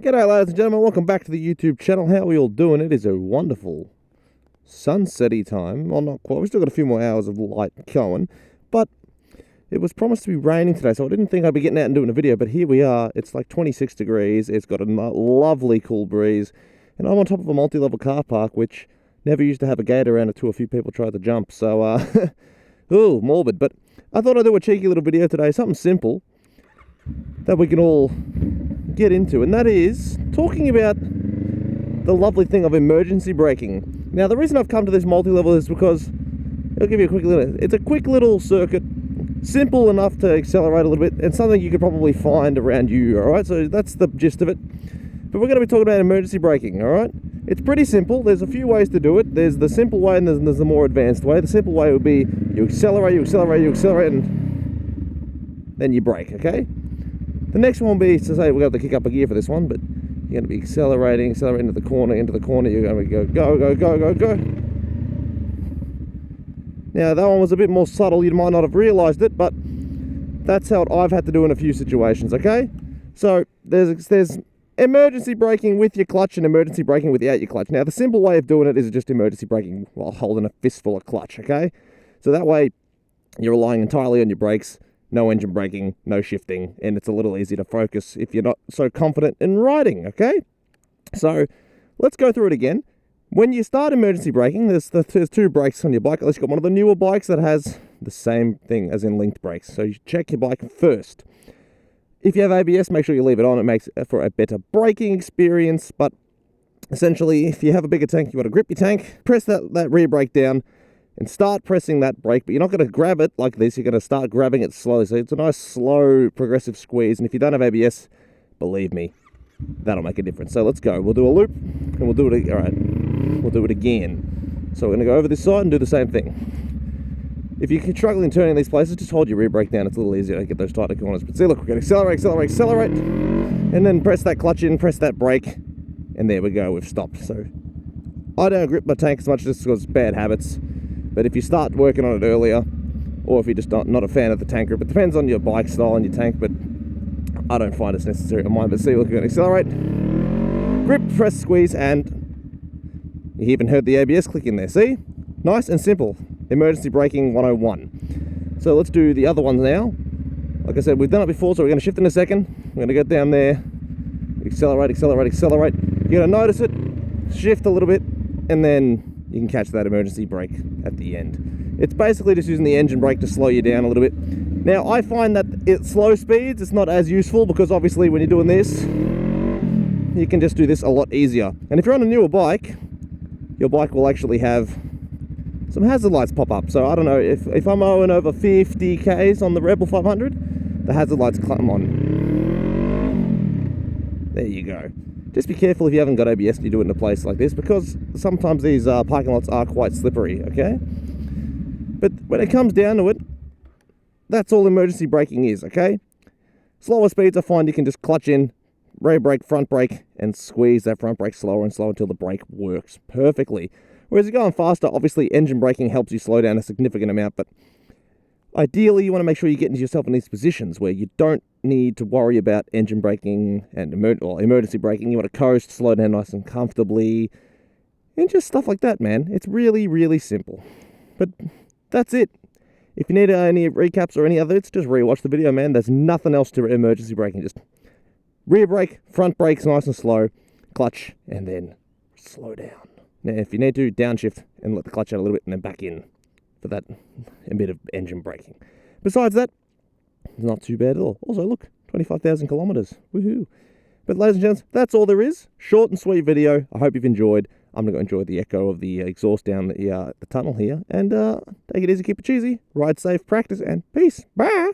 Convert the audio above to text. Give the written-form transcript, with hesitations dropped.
G'day ladies and gentlemen, welcome back to the YouTube channel. How are we all doing? It is a wonderful sunsetty time. Well, not quite, we've still got a few more hours of light going, but it was promised to be raining today, so I didn't think I'd be getting out and doing a video, but here we are. It's like 26 degrees, it's got a lovely cool breeze, and I'm on top of a multi-level car park, which never used to have a gate around it till a few people tried to jump, so, ooh, morbid. But I thought I'd do a cheeky little video today, something simple that we can all get into, and that is talking about the lovely thing of emergency braking. Now, the reason I've come to this multi-level is because it'll give you it's a quick little circuit, simple enough to accelerate a little bit, and something you could probably find around you, alright? So that's the gist of it. But we're going to be talking about emergency braking, alright? It's pretty simple. There's a few ways to do it. There's the simple way and there's the more advanced way. The simple way would be you accelerate, and then you brake, okay? The next one will be to say we've got to kick up a gear for this one, but you're going to be accelerating into the corner, you're going to go. Now, that one was a bit more subtle. You might not have realised it, but that's how I've had to do in a few situations, okay? So, there's emergency braking with your clutch and emergency braking without your clutch. Now, the simple way of doing it is just emergency braking while holding a fistful of clutch, okay? So that way, you're relying entirely on your brakes. No engine braking, no shifting, and it's a little easier to focus if you're not so confident in riding, okay? So, let's go through it again. When you start emergency braking, there's two brakes on your bike. At least you've got one of the newer bikes that has the same thing as in linked brakes. So you check your bike first. If you have ABS, make sure you leave it on. It makes for a better braking experience, but essentially, if you have a bigger tank, you want to grip your tank, press that rear brake down, and start pressing that brake, but you're not going to grab it like this. You're going to start grabbing it slowly. So it's a nice, slow, progressive squeeze. And if you don't have ABS, believe me, that'll make a difference. So let's go. We'll do a loop, and we'll do it. All right, we'll do it again. So we're going to go over this side and do the same thing. If you're struggling turning these places, just hold your rear brake down. It's a little easier to get those tighter corners. But see, look, we're going to accelerate, and then press that clutch in, press that brake, and there we go. We've stopped. So I don't grip my tank as much just because it's bad habits. But if you start working on it earlier, or if you're just not a fan of the tank grip, it depends on your bike style and your tank, but I don't find it's necessary on mine. But see, look, we're going to accelerate, grip, press, squeeze, and you even heard the ABS click in there. See? Nice and simple. Emergency braking 101. So let's do the other ones now. Like I said, we've done it before, so we're going to shift in a second. We're going to get down there, accelerate. You're going to notice it, shift a little bit, and then you can catch that emergency brake at the end. It's basically just using the engine brake to slow you down a little bit. Now, I find that at slow speeds, it's not as useful because obviously when you're doing this, you can just do this a lot easier. And if you're on a newer bike, your bike will actually have some hazard lights pop up. So I don't know, if I'm owing over 50 Ks on the Rebel 500, the hazard lights come on. There you go. Just be careful if you haven't got ABS and you do it in a place like this, because sometimes these parking lots are quite slippery, okay? But when it comes down to it, that's all emergency braking is, okay? Slower speeds, I find you can just clutch in, rear brake, front brake, and squeeze that front brake slower and slower until the brake works perfectly. Whereas you're going faster, obviously engine braking helps you slow down a significant amount, but ideally, you want to make sure you get yourself in these positions where you don't need to worry about engine braking and emergency braking. You want to coast, slow down nice and comfortably, and just stuff like that, man. It's really, really simple. But that's it. If you need any recaps or any others, just rewatch the video, man. There's nothing else to emergency braking. Just rear brake, front brakes nice and slow, clutch, and then slow down. Now, if you need to, downshift and let the clutch out a little bit and then back in for that a bit of engine braking. Besides that, it's not too bad at all. Also, look, 25,000 kilometers. Woohoo. But ladies and gents, that's all there is. Short and sweet video. I hope you've enjoyed. I'm going to enjoy the echo of the exhaust down the tunnel here. And take it easy, keep it cheesy. Ride safe, practice, and peace. Bye.